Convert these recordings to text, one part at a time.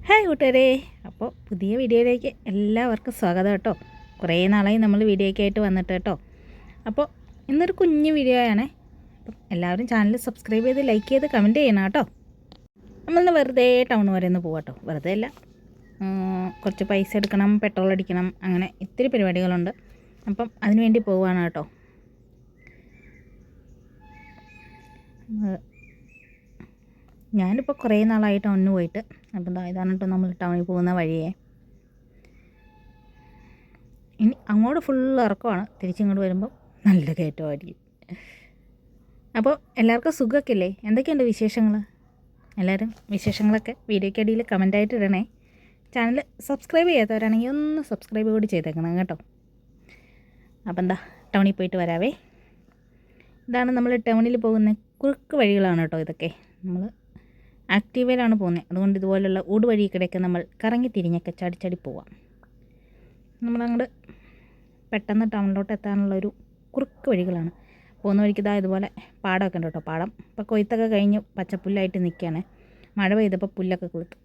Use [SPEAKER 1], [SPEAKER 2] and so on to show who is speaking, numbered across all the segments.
[SPEAKER 1] Hi കൂട്ടുകാരെ, അപ്പോൾ പുതിയ വീഡിയോയിലേക്ക് എല്ലാവർക്കും സ്വാഗതം കേട്ടോ. കുറേ നാളായി നമ്മൾ വീഡിയോയ്ക്ക് ആയിട്ട് വന്നിട്ട് കേട്ടോ. അപ്പോൾ ഇന്നൊരു കുഞ്ഞു വീഡിയോ ആണ്. അപ്പം എല്ലാവരും ചാനൽ സബ്സ്ക്രൈബ് ചെയ്ത് ലൈക്ക് ചെയ്ത് കമൻറ്റ് ചെയ്യണം കേട്ടോ. നമ്മളിന്ന് വെറുതെ ടൗൺ വരെ ഒന്ന് പോകാം കേട്ടോ. വെറുതെ അല്ല, കുറച്ച് പൈസ എടുക്കണം, പെട്രോൾ അടിക്കണം, അങ്ങനെ ഇത്തിരി പരിപാടികളുണ്ട്. അപ്പം അതിന് വേണ്ടി പോവുകയാണ് കേട്ടോ. ഞാനിപ്പോൾ കുറേ നാളായി ടൗണിന് പോയിട്ട്. അപ്പം ഇതാണ് കേട്ടോ നമ്മൾ ടൗണിൽ പോകുന്ന വഴിയേ. ഇനി അങ്ങോട്ട് ഫുള്ള് ഇറക്കമാണ്, തിരിച്ചിങ്ങോട്ട് വരുമ്പോൾ നല്ല കയറ്റമായിരിക്കും. അപ്പോൾ എല്ലാവർക്കും സുഖമൊക്കെ ഇല്ലേ? എന്തൊക്കെയുണ്ട് വിശേഷങ്ങൾ? എല്ലാവരും വിശേഷങ്ങളൊക്കെ വീഡിയോയ്ക്ക് അടിയിൽ കമൻറ്റായിട്ട് ഇടണേ. ചാനൽ സബ്സ്ക്രൈബ് ചെയ്യാത്തവരാണെങ്കിൽ ഒന്ന് സബ്സ്ക്രൈബ് കൂടി ചെയ്തേക്കണം കേട്ടോ. അപ്പം ടൗണിൽ പോയിട്ട് വരാവേ. ഇതാണ് നമ്മൾ ടൗണിൽ പോകുന്ന കുറുക്ക് വഴികളാണ് കേട്ടോ ഇതൊക്കെ. നമ്മൾ ആക്റ്റീവയിലാണ് പോകുന്നത്, അതുകൊണ്ട് ഇതുപോലുള്ള ഊട് വഴിക്കിടയ്ക്ക് നമ്മൾ കറങ്ങി തിരിഞ്ഞൊക്കെ ചാടി പോവാം. നമ്മളങ്ങോട്ട് പെട്ടെന്ന് ടൗണിലോട്ട് എത്താനുള്ളൊരു കുറുക്ക് വഴികളാണ്. പോകുന്ന വഴിക്ക് ഇതുപോലെ പാടമൊക്കെ ഉണ്ട് കേട്ടോ. പാടം ഇപ്പോൾ കൊയ്ത്തൊക്കെ കഴിഞ്ഞ് പച്ചപ്പുല്ലായിട്ട് നിൽക്കുകയാണ്. മഴ പെയ്തപ്പോൾ പുല്ലൊക്കെ കൊളുത്തു.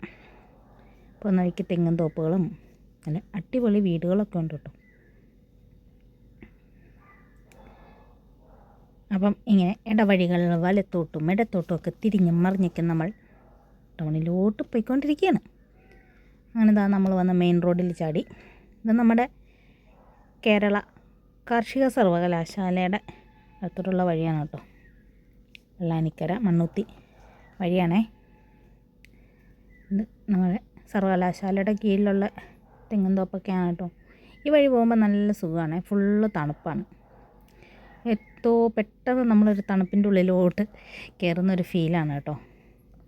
[SPEAKER 1] പോകുന്ന വഴിക്ക് തെങ്ങും തോപ്പുകളും നല്ല അടിപൊളി വീടുകളൊക്കെ ഉണ്ട് കേട്ടോ. അപ്പം ഇങ്ങനെ ഇടവഴികൾ വലത്തോട്ടും ഇടത്തോട്ടും ഒക്കെ തിരിഞ്ഞും മറിഞ്ഞൊക്കെ നമ്മൾ ടൗണിലോട്ട് പോയിക്കൊണ്ടിരിക്കുകയാണ്. അങ്ങനെ നമ്മൾ വന്ന മെയിൻ റോഡിൽ ചാടി. ഇത് നമ്മുടെ കേരള കാർഷിക സർവകലാശാലയുടെ അടുത്തോട്ടുള്ള വഴിയാണ് കേട്ടോ. വെള്ളാനിക്കര മണ്ണുത്തി വഴിയാണേ. ഇത് നമ്മുടെ സർവകലാശാലയുടെ കീഴിലുള്ള തെങ്ങുംതോപ്പൊക്കെയാണ് കേട്ടോ. ഈ വഴി പോകുമ്പോൾ നല്ല സുഖമാണ്, ഫുള്ള് തണുപ്പാണ്. പെട്ടെന്ന് നമ്മളൊരു തണുപ്പിൻ്റെ ഉള്ളിലോട്ട് കയറുന്നൊരു ഫീലാണ് കേട്ടോ.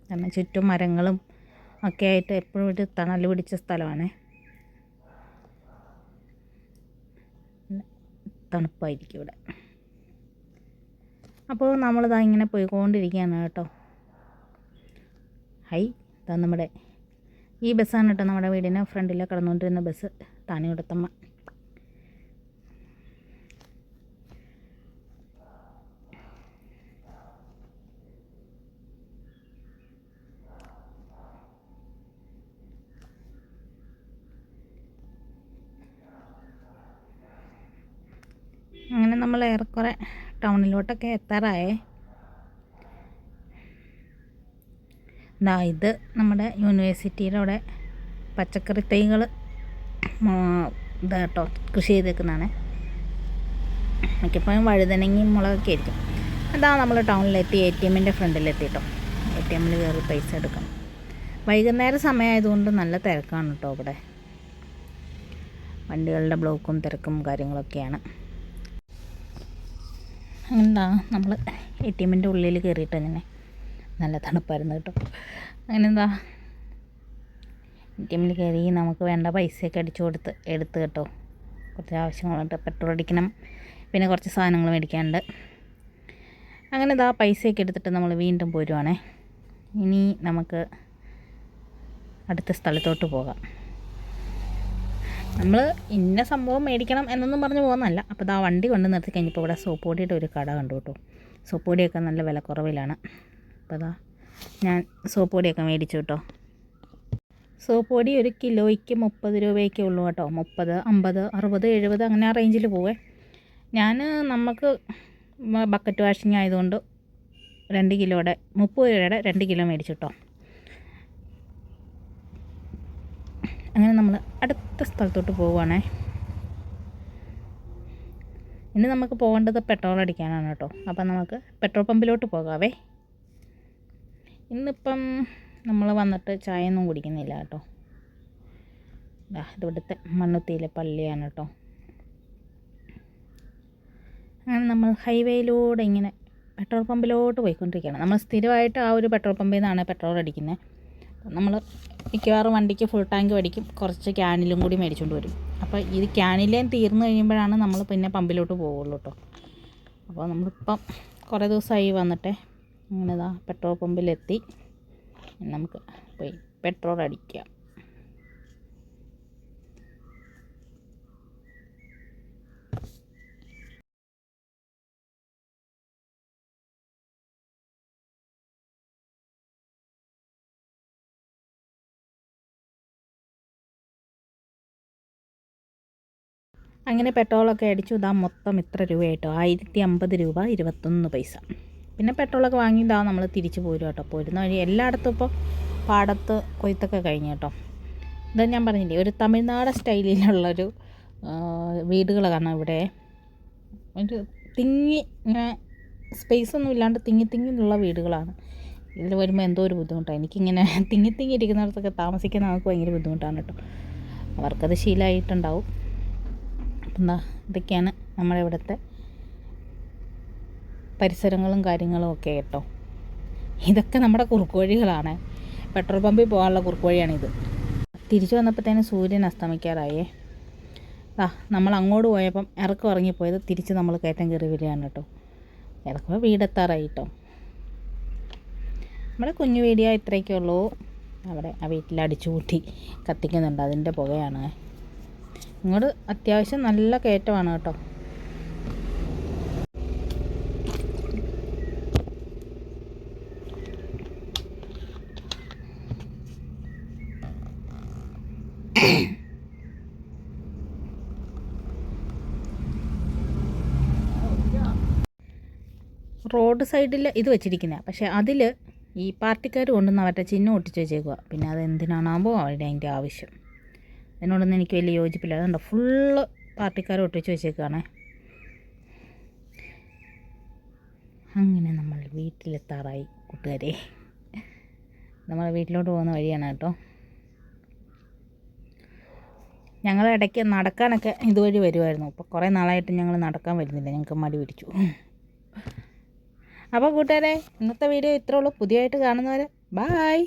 [SPEAKER 1] കാരണം ചുറ്റും മരങ്ങളും ഒക്കെ ആയിട്ട് എപ്പോഴും ഒരു തണൽ പിടിച്ച സ്ഥലമാണ്. തണുപ്പായിരിക്കും ഇവിടെ. അപ്പോൾ നമ്മളിതാ ഇങ്ങനെ പോയിക്കൊണ്ടിരിക്കുകയാണ് കേട്ടോ. നമ്മുടെ ഈ ബസ്സാണ് കേട്ടോ, നമ്മുടെ വീടിന് ഫ്രണ്ടിൽ കടന്നുകൊണ്ടിരുന്ന ബസ്, താണിയോടത്തമ്മ. അങ്ങനെ നമ്മൾ ഏറെക്കുറെ ടൗണിലോട്ടൊക്കെ എത്താറായേ. ഇത് നമ്മുടെ യൂണിവേഴ്സിറ്റിയുടെ അവിടെ പച്ചക്കറി തൈകൾ കേട്ടോ കൃഷി ചെയ്തേക്കുന്നതാണ്. മിക്കപ്പോഴും വഴുതനങ്ങയും മുളകൊക്കെ ആയിരിക്കും. നമ്മൾ ടൗണിലെത്തി, ATMൻ്റെ ഫ്രണ്ടിലെത്തി കേട്ടോ. ATMൽ കയറി പൈസ എടുക്കണം. വൈകുന്നേരം സമയമായതുകൊണ്ട് നല്ല തിരക്കാണ് കേട്ടോ ഇവിടെ. വണ്ടികളുടെ ബ്ലോക്കും തിരക്കും കാര്യങ്ങളൊക്കെയാണ്. അങ്ങനെ നമ്മൾ ATMൻ്റെ ഉള്ളിൽ കയറിയിട്ട് അങ്ങനെ നല്ല തണുപ്പായിരുന്നു കേട്ടോ. അങ്ങനെ ATMൽ കയറി നമുക്ക് വേണ്ട പൈസയൊക്കെ അടിച്ചു എടുത്ത് കേട്ടോ. കുറച്ച് ആവശ്യങ്ങളുണ്ട്, പെട്രോൾ അടിക്കണം, പിന്നെ കുറച്ച് സാധനങ്ങൾ മേടിക്കാനുണ്ട്. അങ്ങനെ പൈസയൊക്കെ എടുത്തിട്ട് നമ്മൾ വീണ്ടും പോരുവാണേ. ഇനി നമുക്ക് അടുത്ത സ്ഥലത്തോട്ട് പോകാം. നമ്മൾ ഇന്ന സംഭവം മേടിക്കണം എന്നൊന്നും പറഞ്ഞ് പോകുന്നതല്ല. അപ്പോൾ വണ്ടി കൊണ്ട് നിർത്തി കഴിഞ്ഞപ്പോൾ ഇവിടെ സോപ്പ് പൊടിയുടെ ഒരു കട കണ്ടു കേട്ടോ. സോപ്പ് പൊടിയൊക്കെ നല്ല വിലക്കുറവിലാണ്. അപ്പോൾ ഞാൻ സോപ്പ് പൊടിയൊക്കെ മേടിച്ചു കേട്ടോ. സോപ്പ് പൊടി ഒരു കിലോയ്ക്ക് 30 രൂപയൊക്കെ ഉള്ളൂ കേട്ടോ. 30, 50, 60, 70 അങ്ങനെ ആ റേഞ്ചിൽ പോവേ. നമുക്ക് ബക്കറ്റ് വാഷിങ് ആയതുകൊണ്ട് 2 കിലോയുടെ 30 രൂപയുടെ 2 കിലോ മേടിച്ചു കേട്ടോ. അങ്ങനെ നമ്മൾ അടുത്ത സ്ഥലത്തോട്ട് പോവുകയാണേ. ഇനി നമുക്ക് പോകേണ്ടത് പെട്രോൾ അടിക്കാനാണ് കേട്ടോ. അപ്പം നമുക്ക് പെട്രോൾ പമ്പിലോട്ട് പോകാവേ. ഇന്നിപ്പം നമ്മൾ വന്നിട്ട് ചായയൊന്നും കുടിക്കുന്നില്ല കേട്ടോ. ഇതിവിടുത്തെ മണ്ണുത്തിയിലെ പള്ളിയാണ് കേട്ടോ. അങ്ങനെ നമ്മൾ ഹൈവേയിലൂടെ ഇങ്ങനെ പെട്രോൾ പമ്പിലോട്ട് പോയിക്കൊണ്ടിരിക്കുകയാണ്. നമ്മൾ സ്ഥിരമായിട്ട് ആ ഒരു പെട്രോൾ പമ്പിൽ നിന്നാണ് പെട്രോൾ അടിക്കുന്നത്. നമ്മൾ മിക്കവാറും വണ്ടിക്ക് ഫുൾ ടാങ്ക് മേടിക്കും, കുറച്ച് ക്യാനിലും കൂടി മേടിച്ചുകൊണ്ട് വരും. അപ്പോൾ ഇത് ക്യാനിലേയും തീർന്നു കഴിയുമ്പോഴാണ് നമ്മൾ പിന്നെ പമ്പിലോട്ട് പോവുള്ളൂ കേട്ടോ. അപ്പോൾ നമ്മളിപ്പം കുറേ ദിവസമായി വന്നിട്ട് അങ്ങനെ പെട്രോൾ പമ്പിലെത്തി. നമുക്ക് പോയി പെട്രോൾ അടിക്കാം. അങ്ങനെ പെട്രോളൊക്കെ അടിച്ചു. ഇതാ മൊത്തം ഇത്ര രൂപയായിട്ടോ, 1050 രൂപ 21 പൈസ. പിന്നെ പെട്രോളൊക്കെ വാങ്ങി ഇതാ നമ്മൾ തിരിച്ച് പോരും കേട്ടോ. പോരുന്ന വഴി എല്ലായിടത്തും ഇപ്പോൾ പാടത്ത് കൊയ്ത്തൊക്കെ കഴിഞ്ഞു കേട്ടോ. ഇത് ഞാൻ പറഞ്ഞില്ലേ, ഒരു തമിഴ്നാട് സ്റ്റൈലിലുള്ളൊരു വീടുകൾ കാണാം ഇവിടെ. ഒരു തിങ്ങി ഇങ്ങനെ സ്പേസൊന്നും ഇല്ലാണ്ട് തിങ്ങിയുള്ള വീടുകളാണ്. ഇതിൽ വരുമ്പോൾ എന്തോ ഒരു ബുദ്ധിമുട്ടാണ്. എനിക്കിങ്ങനെ തിങ്ങി ഇരിക്കുന്നിടത്തൊക്കെ താമസിക്കുന്ന നമുക്ക് ഭയങ്കര ബുദ്ധിമുട്ടാണ് കേട്ടോ. അവർക്കത് ശീലമായിട്ടുണ്ടാവും. അപ്പം എന്താ, ഇതൊക്കെയാണ് നമ്മുടെ ഇവിടുത്തെ പരിസരങ്ങളും കാര്യങ്ങളും ഒക്കെ കേട്ടോ. ഇതൊക്കെ നമ്മുടെ കുറുക്ക് വഴികളാണ്. പെട്രോൾ പമ്പിൽ പോകാനുള്ള കുറുക്ക് വഴിയാണിത്. തിരിച്ചു വന്നപ്പോഴത്തേനും സൂര്യൻ അസ്തമിക്കാറായേ. നമ്മൾ അങ്ങോട്ട് പോയപ്പം ഇറക്കം ഇറങ്ങിപ്പോയത് തിരിച്ച് നമ്മൾ കയറ്റം കയറി വരികയാണ് കേട്ടോ. ഇറക്കുമ്പോൾ വീടെത്താറായി കേട്ടോ. നമ്മുടെ കുഞ്ഞു വീഡിയോ ഇത്രയൊക്കെ ഉള്ളൂ. അവിടെ ആ വീട്ടിൽ അടിച്ചു കൂട്ടി കത്തിക്കുന്നുണ്ട്, അതിൻ്റെ പുകയാണ്. ഇങ്ങോട്ട് അത്യാവശ്യം നല്ല കയറ്റമാണ് കേട്ടോ. റോഡ് സൈഡിൽ ഇത് വെച്ചിരിക്കുന്നത്, പക്ഷേ അതിൽ ഈ പാർട്ടിക്കാർ കൊണ്ടുവന്ന് അവരുടെ ചിഹ്നം ഒട്ടിച്ച് വെച്ചേക്കുക. പിന്നെ അത് എന്തിനാണാകുമ്പോൾ അവരുടെ അതിൻ്റെ ആവശ്യം. അതിനോടൊന്നും എനിക്ക് വലിയ യോജിപ്പില്ല. അതുകൊണ്ട് ഫുള്ള് പാർട്ടിക്കാർ ഒട്ടിച്ച് വെച്ചേക്കുകയാണ്. അങ്ങനെ നമ്മൾ വീട്ടിലെത്താറായി കൂട്ടുകാരെ. നമ്മൾ വീട്ടിലോട്ട് പോകുന്ന വഴിയാണ് കേട്ടോ. ഞങ്ങൾ ഇടയ്ക്ക് നടക്കാനൊക്കെ ഇതുവഴി വരുമായിരുന്നു. ഇപ്പോൾ കുറേ നാളായിട്ട് ഞങ്ങൾ നടക്കാൻ വരുന്നില്ല, ഞങ്ങൾക്ക് മടി പിടിച്ചു. അപ്പോൾ കൂട്ടുകാരെ, ഇന്നത്തെ വീഡിയോ ഇത്രേ ഉള്ളൂ. പുതിയതായിട്ട് കാണുന്നവരെ ബായ്.